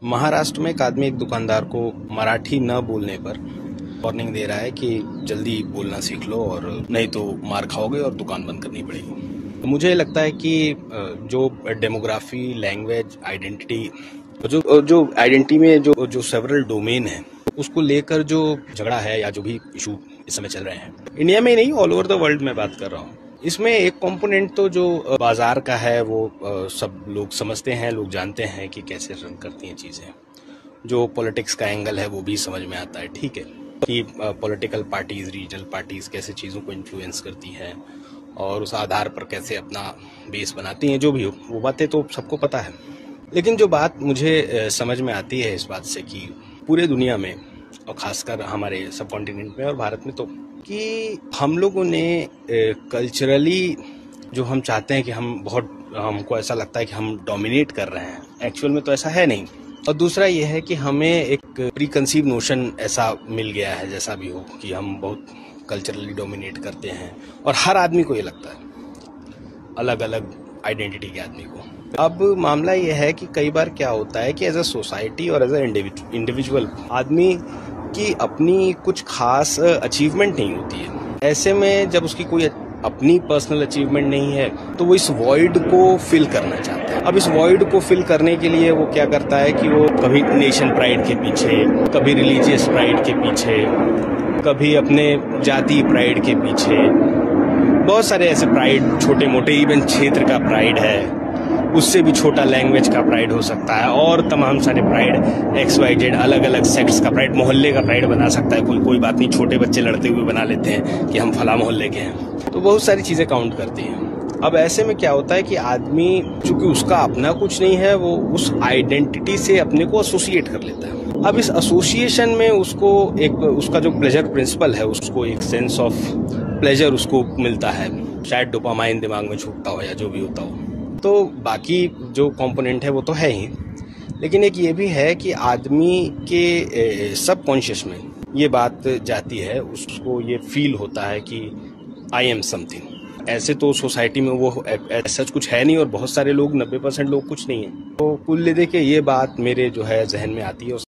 महाराष्ट्र में एक आदमी एक दुकानदार को मराठी न बोलने पर वार्निंग दे रहा है कि जल्दी बोलना सीख लो और नहीं तो मार खाओगे और दुकान बंद करनी पड़ेगी। तो मुझे लगता है कि जो डेमोग्राफी, लैंग्वेज, आइडेंटिटी, जो आइडेंटिटी में जो सेवरल डोमेन है उसको लेकर जो झगड़ा है या जो भी इशू इस समय चल रहे हैं, इंडिया में ही नहीं ऑल ओवर द वर्ल्ड में बात कर रहा हूँ। इसमें एक कंपोनेंट तो जो बाजार का है वो सब लोग समझते हैं, लोग जानते हैं कि कैसे रन करती हैं चीज़ें। जो पॉलिटिक्स का एंगल है वो भी समझ में आता है, ठीक है, कि पॉलिटिकल पार्टीज, रीजनल पार्टीज कैसे चीज़ों को इन्फ्लुएंस करती हैं और उस आधार पर कैसे अपना बेस बनाती हैं, जो भी हो वो बातें तो सबको पता है। लेकिन जो बात मुझे समझ में आती है इस बात से कि पूरे दुनिया में और खासकर हमारे सब कॉन्टिनेंट में और भारत में तो कि हम लोगों ने कल्चरली जो हम चाहते हैं कि हमको ऐसा लगता है कि हम डोमिनेट कर रहे हैं, एक्चुअल में तो ऐसा है नहीं। और दूसरा ये है कि हमें एक प्री कंसीव नोशन ऐसा मिल गया है, जैसा भी हो, कि हम बहुत कल्चरली डोमिनेट करते हैं और हर आदमी को ये लगता है, अलग अलग आइडेंटिटी के आदमी को। अब मामला ये है कि कई बार क्या होता है कि एज अ सोसाइटी और एज अ इंडिविजुअल आदमी की अपनी कुछ खास अचीवमेंट नहीं होती है। ऐसे में जब उसकी कोई अपनी पर्सनल अचीवमेंट नहीं है तो वो इस वॉइड को फिल करना चाहता है। अब इस वॉइड को फिल करने के लिए वो क्या करता है कि वो कभी नेशन प्राइड के पीछे, कभी रिलीजियस प्राइड के पीछे, कभी अपने जाति प्राइड के पीछे, बहुत सारे ऐसे प्राइड, छोटे मोटे, इवन क्षेत्र का प्राइड है, उससे भी छोटा लैंग्वेज का प्राइड हो सकता है, और तमाम सारे प्राइड, XYZ, अलग अलग सेक्ट्स का प्राइड, मोहल्ले का प्राइड बना सकता है कोई बात नहीं, छोटे बच्चे लड़ते हुए बना लेते हैं कि हम फला मोहल्ले के हैं। तो बहुत सारी चीजें काउंट करती हैं। अब ऐसे में क्या होता है कि आदमी, चूंकि उसका अपना कुछ नहीं है, वो उस आइडेंटिटी से अपने को एसोसिएट कर लेता है। अब इस एसोसिएशन में उसको एक, उसका जो प्लेजर प्रिंसिपल है, उसको एक सेंस ऑफ प्लेजर उसको मिलता है, शायद डोपामाइन दिमाग में छूटता हो या जो भी होता हो। तो बाकी जो कंपोनेंट है वो तो है ही, लेकिन एक ये भी है कि आदमी के सबकॉन्शियस में ये बात जाती है, उसको ये फील होता है कि आई एम समथिंग। ऐसे तो सोसाइटी में वो सच कुछ है नहीं और बहुत सारे लोग, 90% लोग कुछ नहीं है। तो कुल मिला के ये बात मेरे जो है जहन में आती है।